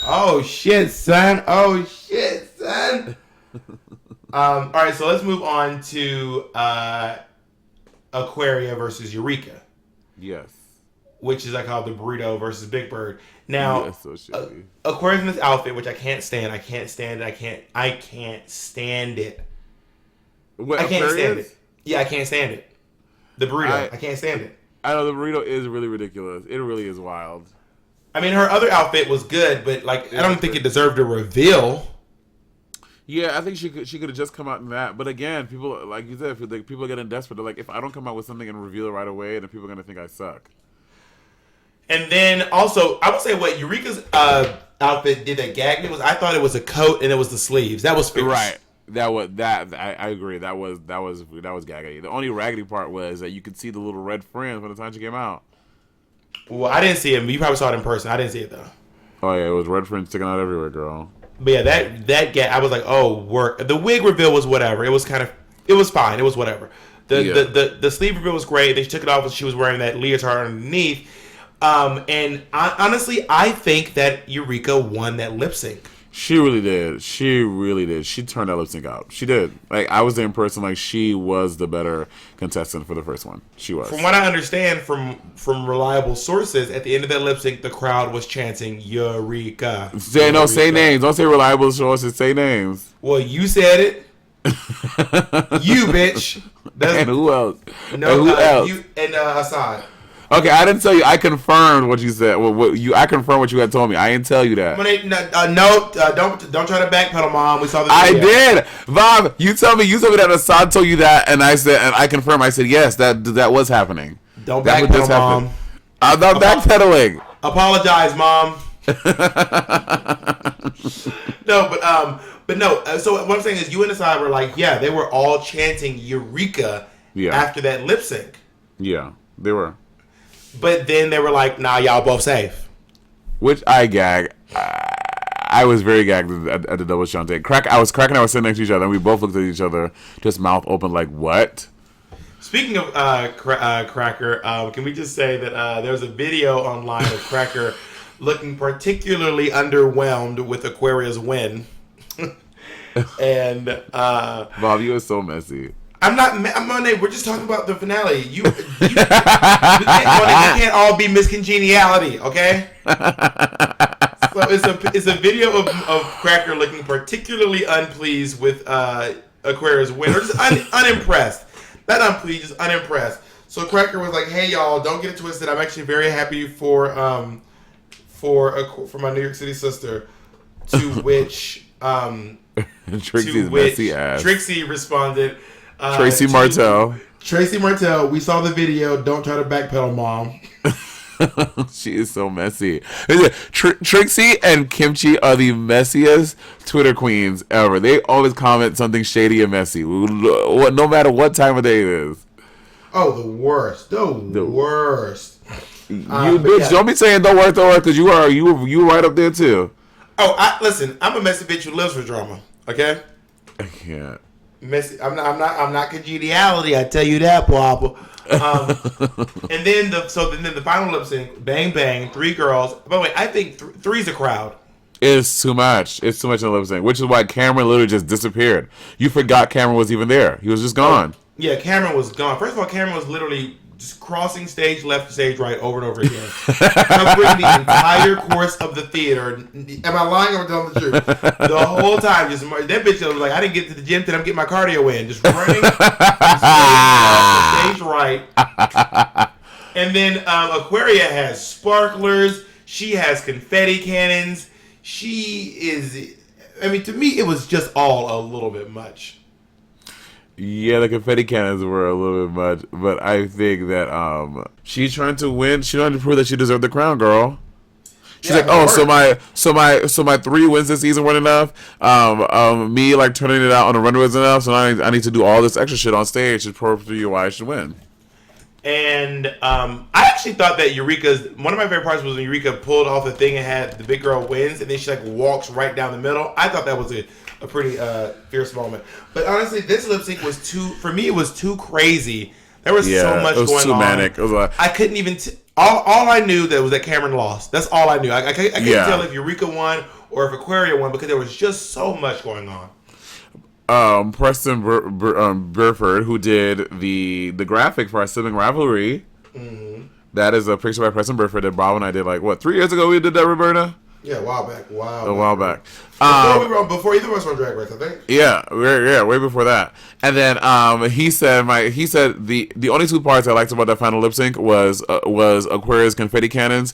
Oh shit, son. All right. So let's move on to Aquaria versus Eureka. Yes. Which is I call the burrito versus Big Bird. Now, yes, so Aquaria's in this outfit, which I can't stand. I can't stand it. What, I can't stand it. Yeah, I can't stand it. The burrito. I can't stand it. I know the burrito is really ridiculous. It really is wild. I mean, her other outfit was good, but like I don't think it deserved a reveal. Yeah, I think she could have just come out in that. But again, people, like you said, people are getting desperate. They're like, if I don't come out with something and reveal it right away, then people are gonna think I suck. And then also, I would say what Eureka's outfit did that gag me was I thought it was a coat and it was the sleeves. That was fierce. Right. I agree. That was gaggedy. The only raggedy part was that you could see the little red friends by the time she came out. Well, I didn't see it. You probably saw it in person. I didn't see it though. Oh yeah, it was red friends sticking out everywhere, girl. But yeah, that gag, I was like, oh, work. The wig reveal was whatever. It was fine. It was whatever. The sleeve reveal was great. They took it off and she was wearing that leotard underneath. And honestly, I think that Eureka won that lip sync. She really did. She turned that lip sync out. She did. Like, I was there in person. Like, she was the better contestant for the first one. She was. From what I understand from reliable sources, at the end of that lip sync, the crowd was chanting Eureka. Say names. Don't say reliable sources. Say names. Well, you said it. You bitch. And who else? No, and who else? You and Assad. Okay, I didn't tell you. I confirmed what you said. I confirmed what you had told me. I didn't tell you that. Don't try to backpedal, Mom. We saw the video. I did, Bob. You told me that Assad told you that, and I said, and I confirmed. I said yes, that was happening. Don't backpedal, Mom. I'm not backpedaling. Apologize, Mom. But no. So what I'm saying is, you and Assad were like, yeah, they were all chanting Eureka after that lip sync. Yeah, they were. But then they were like, nah, y'all both safe. Which I gag. I was very gagged at the double shante. I was cracking. I was sitting next to each other, and we both looked at each other, just mouth open, like, what? Speaking of Cracker, can we just say that there was a video online of Cracker looking particularly underwhelmed with Aquaria's win. And Bob, you were so messy. I'm not. We're just talking about the finale. You can't all be Miss Congeniality, okay? So it's a video of Cracker looking particularly unpleased with Aquaria's win, or just unimpressed. Not unpleased, just unimpressed. So Cracker was like, "Hey y'all, don't get it twisted. I'm actually very happy for my New York City sister." To which Trixie's messy ass. Trixie responded. Tracy Martel, we saw the video. Don't try to backpedal, Mom. She is so messy. Trixie and Kimchi are the messiest Twitter queens ever. They always comment something shady and messy, no matter what time of day it is. Oh, the worst. The worst. You bitch, don't be saying don't work, because you right up there too. Oh, listen, I'm a messy bitch who lives for drama. Okay. I can't. Messy. I'm not Congeniality. I tell you that, Papa. And then the final lip sync, bang bang, 3 girls. By the way, I think three's a crowd. It's too much. It's too much in the lip sync, which is why Cameron literally just disappeared. You forgot Cameron was even there. He was just gone. Yeah, Cameron was gone. First of all, Cameron was literally just crossing stage left, stage right, over and over again, covering the entire course of the theater. Am I lying or telling the truth? The whole time, just that bitch was like, I didn't get to the gym till I'm getting my cardio in, just running stage right. And then Aquaria has sparklers. She has confetti cannons. She is. I mean, to me, it was just all a little bit much. Yeah, the confetti cannons were a little bit much, but I think that she's trying to win. She's trying to prove that she deserved the crown, girl. She's like, oh, so my 3 wins this season weren't enough. Me like turning it out on the runway was enough. So now I need to do all this extra shit on stage to prove to you why I should win. And I actually thought that one of my favorite parts was when Eureka pulled off the thing and had the big girl wins, and then she like walks right down the middle. I thought that was a pretty fierce moment. But honestly, this lip sync was for me, it was too crazy. There was so much going on. It was too manic. It was I couldn't even. All I knew was that Cameron lost. That's all I knew. I couldn't tell if Eureka won or if Aquaria won because there was just so much going on. Preston Burford, who did the graphic for our Sibling Rivalry. Mm-hmm. That is a picture by Preston Burford that Bob and I did 3 years ago we did that, Roberta? Yeah, a while back. A while back. Before either of us were on Drag Race, I think. Yeah, way before that. And then he said the only 2 parts I liked about that final lip sync was Aquaria's confetti cannons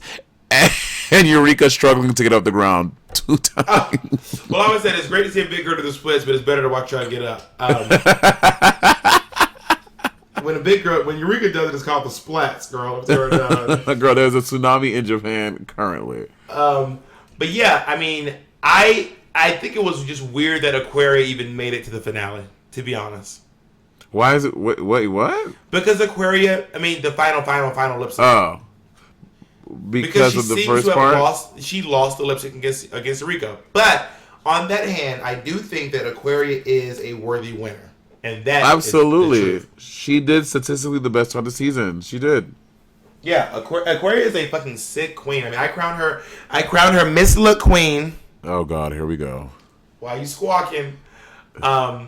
and Eureka struggling to get off the ground 2 times. Well, I would say it's great to see a big girl do the splits, but it's better to watch her get up. When Eureka does it, it's called the splats, girl. Girl, there's a tsunami in Japan currently. But yeah, I mean, I think it was just weird that Aquaria even made it to the finale, to be honest. Why is it? Wait, what? Because Aquaria, I mean, the final lip sync. Oh. Because of the first part? She lost the lip sync against Rico. But on that hand, I do think that Aquaria is a worthy winner. And that absolutely. She did statistically the best on the season. She did. Yeah, Aquaria is a fucking sick queen. I mean, I crowned her Miss Look Queen. Oh God, here we go. Why are you squawking? And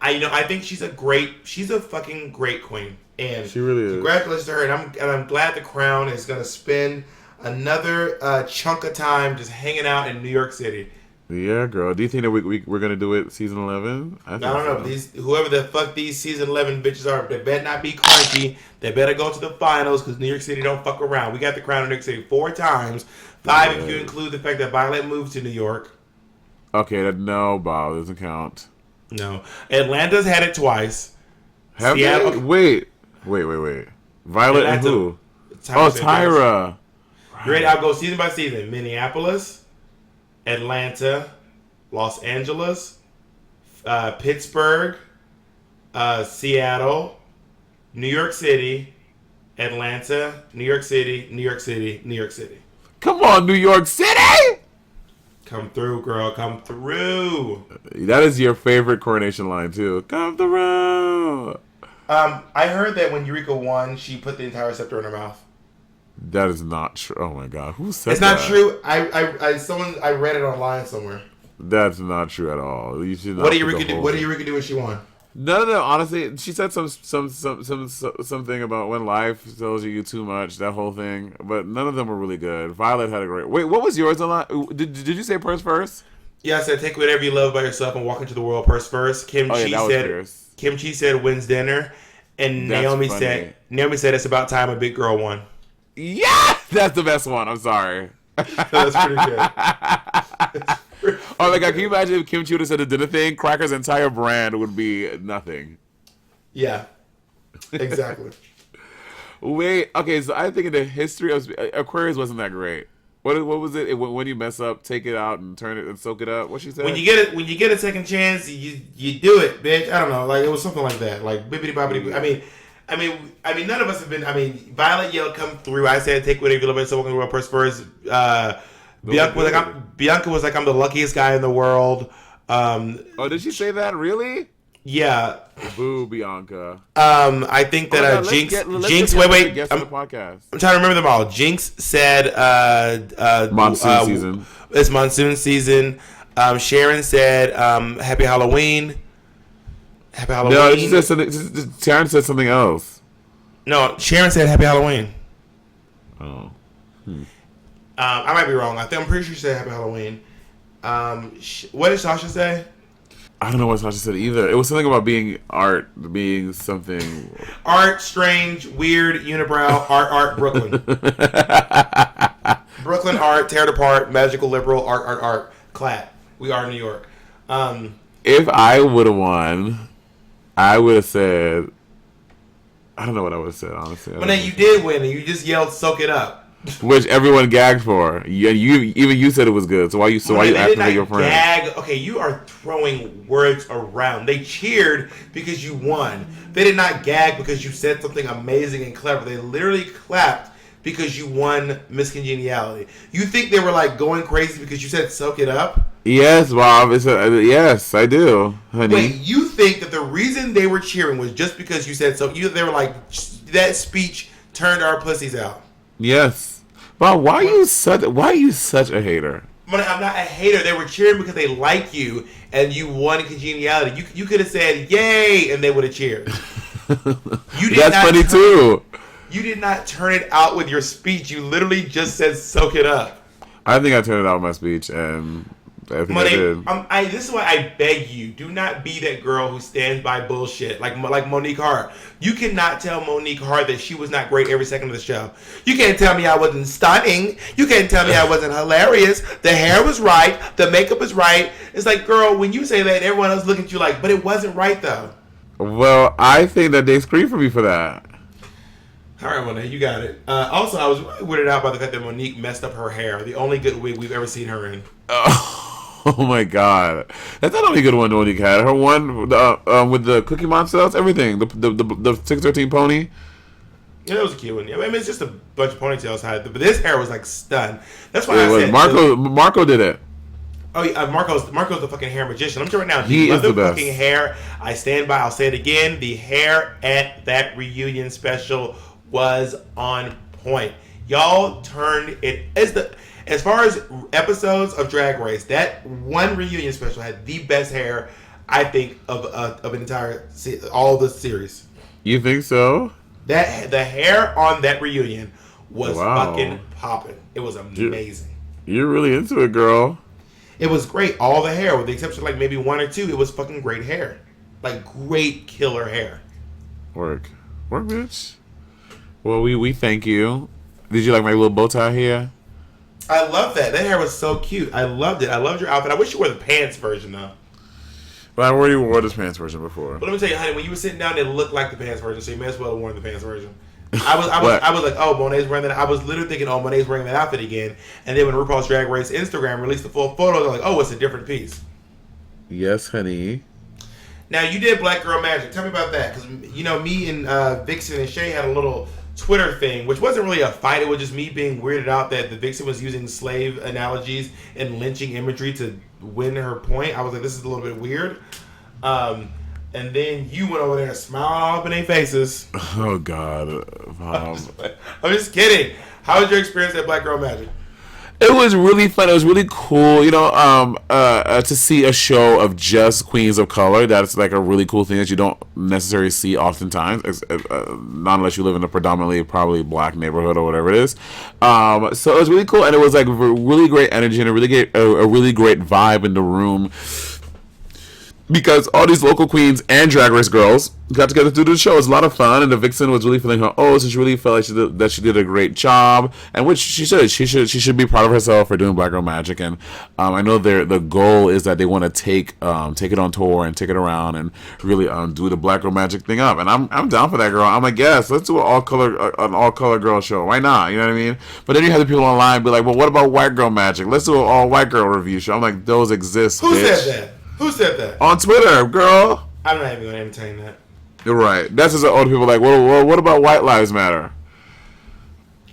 I think she's a fucking great queen. And she really is. Congratulations to her, and I'm glad the crown is gonna spend another chunk of time just hanging out in New York City. Yeah, girl. Do you think that we're gonna do it season 11? I don't know. Whoever the fuck these season 11 bitches are, they better not be crunchy. They better go to the finals because New York City don't fuck around. We got the crown in New York City 4 times, 5 if you include the fact that Violet moved to New York. Okay, no, Bob, doesn't count. No, Atlanta's had it twice. Have Seattle, they? Wait. Violet Atlanta, and who? Tyra. Right. Ready? I'll go season by season. Minneapolis, Atlanta, Los Angeles, Pittsburgh, Seattle, New York City, Atlanta, New York City, New York City, New York City. Come on, New York City! Come through, girl. Come through. That is your favorite coronation line, too. Come through. I heard that when Eureka won, she put the entire scepter in her mouth. That is not true. Oh my God, who said that? It's not true. I read it online somewhere. That's not true at all. You should. What did Eureka do? What did Eureka do when she won? No. Honestly, she said something about when life tells you too much. That whole thing, but none of them were really good. Violet had a great. Wait, what was yours a lot? Did you say purse first? Yeah, I said take whatever you love by yourself and walk into the world purse first. Kim Chi said wins dinner, and Naomi said it's about time a big girl won. Yeah, that's the best one. I'm sorry. That's pretty good. Oh my God, can you imagine if Kim Chi would have said the dinner thing? Cracker's entire brand would be nothing. Yeah, exactly. Wait, okay, so I think in the history of Aquarius wasn't that great. What was it? When you mess up, take it out and turn it and soak it up. What she said? When you get a second chance, you do it, bitch. I don't know, like it was something like that, like bibbidi bobbidi. I mean, none of us have been. I mean, Violet yelled, "Come through!" I said, "Take whatever you love, so we're gonna go purse first." Bianca was like, "I'm the luckiest guy in the world." Oh, did she say that? Really? Yeah. Boo, Bianca. I think that Jinx. Wait. I'm trying to remember them all. Jinx said, "Monsoon season." It's monsoon season. Sharon said, "Happy Halloween." Happy Halloween. No, she said something. Sharon said something else. No, Sharon said Happy Halloween. Oh. I might be wrong. I'm pretty sure she said Happy Halloween. What did Sasha say? I don't know what Sasha said either. It was something about being art, being something. Art, strange, weird, unibrow, art, Brooklyn. Brooklyn art, tear it apart, magical, liberal, art, clap. We are New York. If I would have won, I would have said, I don't know what I would have said, honestly. But then you did win, and you just yelled, "Soak it up." which everyone gagged for. Even you said it was good. So why you acting like your friend? Gag. Okay, you are throwing words around. They cheered because you won. They did not gag because you said something amazing and clever. They literally clapped because you won Miss Congeniality. You think they were like going crazy because you said "soak it up"? Yes, Bob. Yes, I do, honey. Wait, you think that the reason they were cheering was just because you said so? They were like, that speech turned our pussies out. Yes, Bob. Why are you such a hater? I'm not a hater. They were cheering because they like you and you won Congeniality. You could have said "yay" and they would have cheered. That's funny too. You did not turn it out with your speech. You literally just said "soak it up." I think I turned it out with my speech, and I think I did. This is why I beg you: do not be that girl who stands by bullshit like Monique Hart. You cannot tell Monique Hart that she was not great every second of the show. You can't tell me I wasn't stunning. You can't tell me I wasn't hilarious. The hair was right. The makeup was right. It's like, girl, when you say that, everyone else looking at you like, but it wasn't right though. Well, I think that they screamed for me for that. All right, Monet, you got it. Also, I was really weirded out by the fact that Monique messed up her hair. The only good wig we've ever seen her in. Oh my god, that's not the only good one Monique had. Her one with the Cookie Monster, everything. The 613 pony. Yeah, that was a cute one. I mean, it's just a bunch of ponytails had, but this hair was like stunned. That's why I said Marco did it. Oh yeah, Marco's the fucking hair magician. I'm sure right now he is the best. Fucking hair. I stand by. I'll say it again. The hair at that reunion special was on point. Y'all turned it as far as episodes of Drag Race. That one reunion special had the best hair, I think, of an entire all the series. You think so? That the hair on that reunion was fucking popping. It was amazing. You're really into it, girl. It was great. All the hair, with the exception of like maybe one or two, it was fucking great hair. Like great killer hair. Work, bitch. Well, we thank you. Did you like my little bow tie here? I love that. That hair was so cute. I loved it. I loved your outfit. I wish you wore the pants version though. But I already wore this pants version before. But let me tell you, honey, when you were sitting down, it looked like the pants version, so you may as well have worn the pants version. I was like, oh, Monet's wearing that. I was literally thinking, oh, Monet's wearing that outfit again. And then when RuPaul's Drag Race Instagram released the full photos, I'm like, oh, it's a different piece. Yes, honey. Now, you did Black Girl Magic. Tell me about that. Because, me and Vixen and Shay had a little Twitter thing, which wasn't really a fight. It was just me being weirded out that the Vixen was using slave analogies and lynching imagery to win her point. I was like, this is a little bit weird. And then you went over there and smiled all up in their faces. Oh, God. I'm just kidding. How was your experience at Black Girl Magic? It was really fun. It was really cool, to see a show of just queens of color. That's like a really cool thing that you don't necessarily see oftentimes, not unless you live in a predominantly probably black neighborhood or whatever it is. So it was really cool, and it was like really great energy and a really great vibe in the room. Because all these local queens and Drag Race girls got together to do the show. It was a lot of fun, and the Vixen was really feeling her so she really felt like she did a great job, and which she should. She should be proud of herself for doing Black Girl Magic. And I know the goal is that they want to take it on tour and take it around and really do the Black Girl Magic thing up. And I'm down for that, girl. I'm like, yes, let's do an all color girl show. Why not? You know what I mean? But then you have the people online be like, well, what about White Girl Magic? Let's do an all white girl review show. I'm like, those exist. Who bitch. said that? Who said that? On Twitter, girl. I'm not even going to entertain that. You're right. That's just old people like, well, what about White Lives Matter?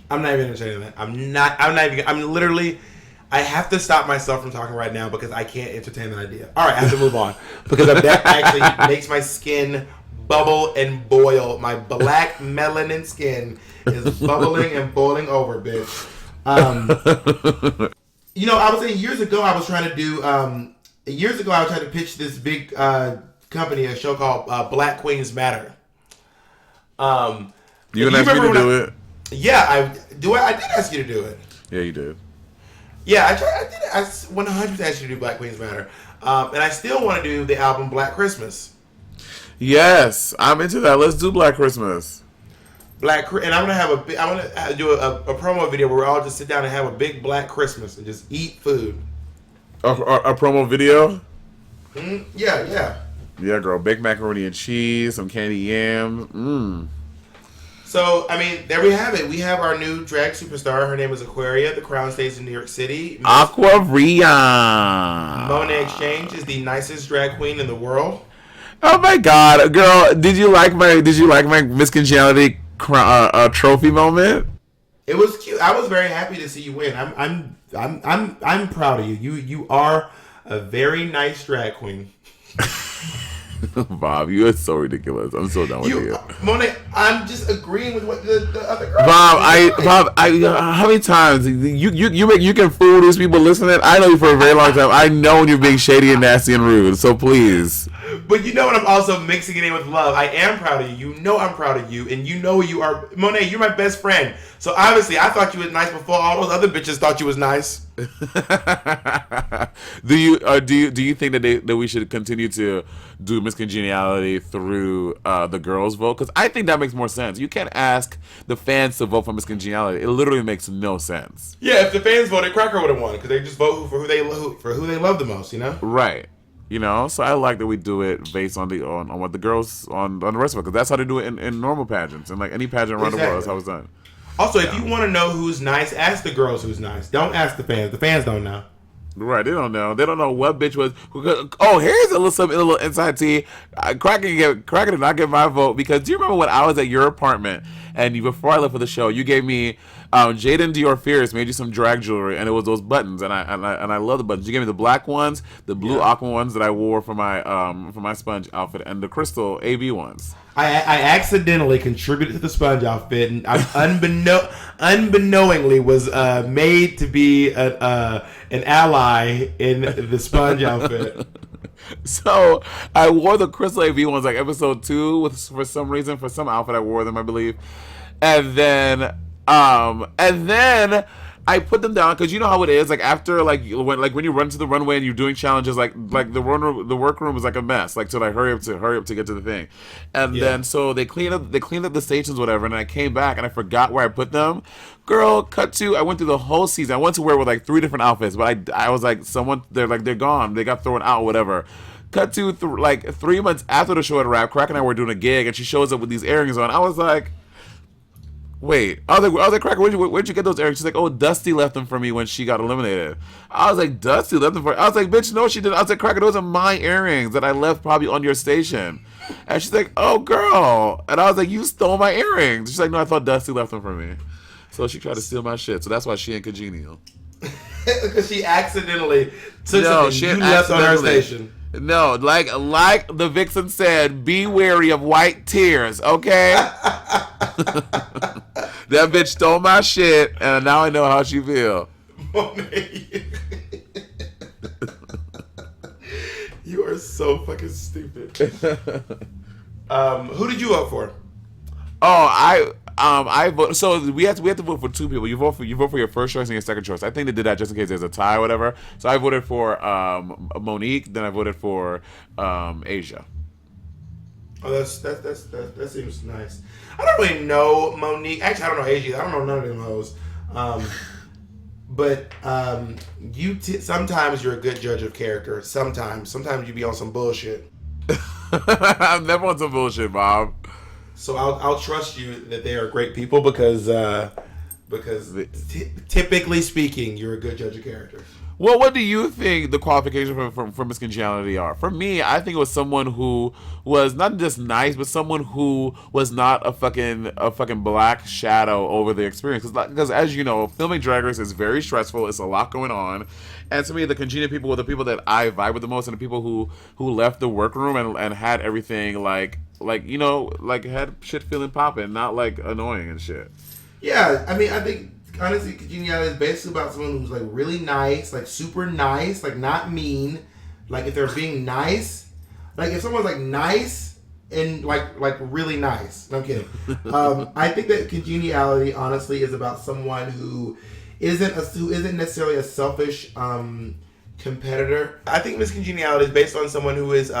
I'm not even entertaining that. I'm literally, I have to stop myself from talking right now because I can't entertain the idea. All right, I have to move on. Because that actually makes my skin bubble and boil. My black melanin skin is bubbling and boiling over, bitch. I was saying years ago I was trying to pitch this big company, a show called Black Queens Matter. You didn't ask me to do it? Yeah, I did ask you to do it. Yeah, you did. Yeah, I 100% asked you to do Black Queens Matter. And I still want to do the album Black Christmas. Yes, I'm into that. Let's do Black Christmas. And I'm gonna do a promo video where we all just sit down and have a big Black Christmas and just eat food. A promo video? Yeah. Yeah, girl. Baked macaroni and cheese, some candy yams. So, I mean, there we have it. We have our new drag superstar. Her name is Aquaria. The crown stays in New York City. Aquaria. Monet Exchange is the nicest drag queen in the world. Oh my God, girl! Did you like my Miss Congeniality trophy moment? It was cute. I was very happy to see you win. I'm proud of you. You are a very nice drag queen. Bob, you are so ridiculous. I'm so done with you. Monet, I'm just agreeing with what the other girl. Bob, how many times you can fool these people listening? I know you for a very long time. I know when you're being shady and nasty and rude. So please. But you know what? I'm also mixing it in with love. I am proud of you. You know I'm proud of you, and you know you are. Monet, you're my best friend. So obviously, I thought you was nice before all those other bitches thought you was nice. Do you think that we should continue to do Miss Congeniality through the girls' vote? Because I think that makes more sense. You can't ask the fans to vote for Miss Congeniality. It literally makes no sense. Yeah, if the fans voted, Cracker would have won because they just vote for who they love the most. You know. Right. You know, so I like that we do it based on what the girls on the rest of it, because that's how they do it in normal pageants and like any pageant around the world. That's how it's done. Also, if you want to know who's nice, ask the girls who's nice. Don't ask the fans. The fans don't know. Right, they don't know. They don't know what bitch was. Oh, here's a little inside tea. Cracker did not get my vote because do you remember when I was at your apartment and before I left for the show, you gave me Jaden Dior Fierce made you some drag jewelry and it was those buttons and I love the buttons. You gave me the black ones, the blue aqua ones that I wore for my sponge outfit, and the crystal AB ones. I accidentally contributed to the sponge outfit, and I unbeknowingly was made to be an ally in the sponge outfit. So I wore the crystal AV ones like episode 2 for some reason, for some outfit I wore them, I believe, and then I put them down because you know how it is. Like after when you run to the runway and you're doing challenges, like the workroom is like a mess. Like to hurry up to get to the thing, and then so they cleaned up the stations, whatever. And I came back and I forgot where I put them. Girl, cut to I went through the whole season. I went to wear with like 3 different outfits, but I was like they're gone. They got thrown out, whatever. Cut to 3 months after the show had wrapped, Crack and I were doing a gig, and she shows up with these earrings on. I was like. Wait, I was like, Cracker, where'd you get those earrings? She's like, oh, Dusty left them for me when she got eliminated. I was like, Dusty left them for me? I was like, bitch, no, she didn't. I was like, Cracker, those are my earrings that I left probably on your station. And she's like, oh, girl. And I was like, you stole my earrings. She's like, no, I thought Dusty left them for me. So she tried to steal my shit. So that's why she ain't congenial. Because she accidentally took something you left on her station. No, like the vixen said, be wary of white tears, okay? That bitch stole my shit, and now I know how she feel. You are so fucking stupid. Who did you vote for? Oh, I vote. So we have to vote for 2 people. You vote for your first choice and your second choice. I think they did that just in case there's a tie or whatever. So I voted for Monique. Then I voted for Asia. Oh, that seems nice. I don't really know Monique. Actually, I don't know Asia. I don't know none of them hoes. But sometimes you're a good judge of character. Sometimes you be on some bullshit. I'm never on some bullshit, Bob. So I'll trust you that they are great people because typically speaking, you're a good judge of character. Well, what do you think the qualifications for Miss Congeniality are? For me, I think it was someone who was not just nice, but someone who was not a fucking black shadow over the experience. Because as you know, filming Drag Race is very stressful. It's a lot going on. And to me, the congenial people were the people that I vibe with the most, and the people who left the workroom and had everything like had shit feeling popping, not like annoying and shit. Yeah, I mean, I think honestly, Congeniality is basically about someone who's like really nice, like super nice, like not mean. Like if they're being nice, like if someone's like nice and like really nice. No, I'm kidding. I think that Congeniality honestly is about someone who isn't necessarily a selfish competitor. I think Miss Congeniality is based on someone who is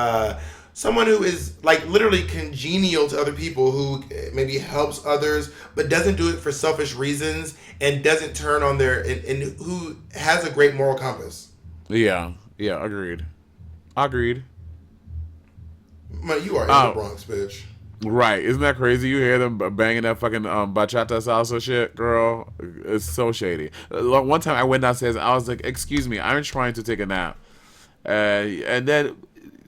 like literally congenial to other people, who maybe helps others but doesn't do it for selfish reasons and doesn't turn on and who has a great moral compass. Yeah, agreed. Man, you are in the Bronx, bitch. Right. Isn't that crazy? You hear them banging that fucking bachata salsa shit, girl. It's so shady. One time I went downstairs and I was like, excuse me, I'm trying to take a nap. And then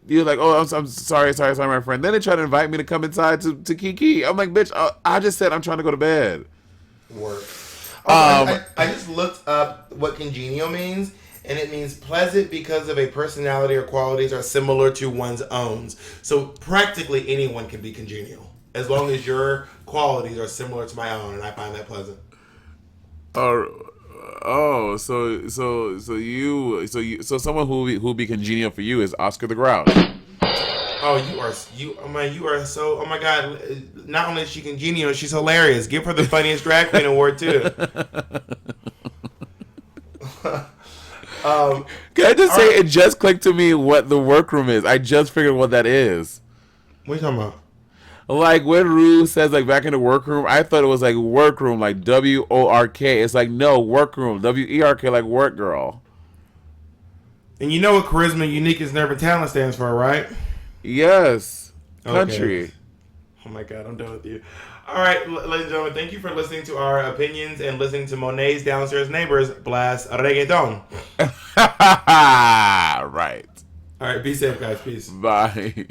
you're like, oh, I'm sorry, my friend. Then they try to invite me to come inside to Kiki. I'm like, bitch, I just said I'm trying to go to bed. Work. I just looked up what congenial means, and it means pleasant because of a personality or qualities are similar to one's own. So practically anyone can be congenial as long as your qualities are similar to my own, and I find that pleasant. So someone who be congenial for you is Oscar the Grouch. Oh, you are so. Oh my God! Not only is she congenial, she's hilarious. Give her the funniest drag queen award too. Can I just say it just clicked to me what the workroom is? I just figured what that is. What are you talking about? Like when Rue says like back in the workroom, I thought it was like workroom, like WORK. It's like no, workroom, WERK, like work girl. And you know what charisma, uniqueness, nerve, and talent stands for, right? Yes. Country. Okay. Oh my God, I'm done with you. All right, ladies and gentlemen, thank you for listening to our opinions and listening to Monet's downstairs neighbors blast reggaeton. Right. All right, be safe, guys. Peace. Bye.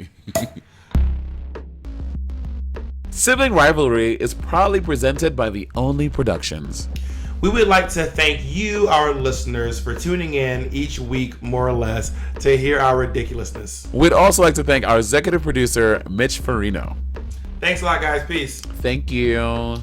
Sibling Rivalry is proudly presented by The Only Productions. We would like to thank you, our listeners, for tuning in each week, more or less, to hear our ridiculousness. We'd also like to thank our executive producer, Mitch Farino. Thanks a lot, guys. Peace. Thank you.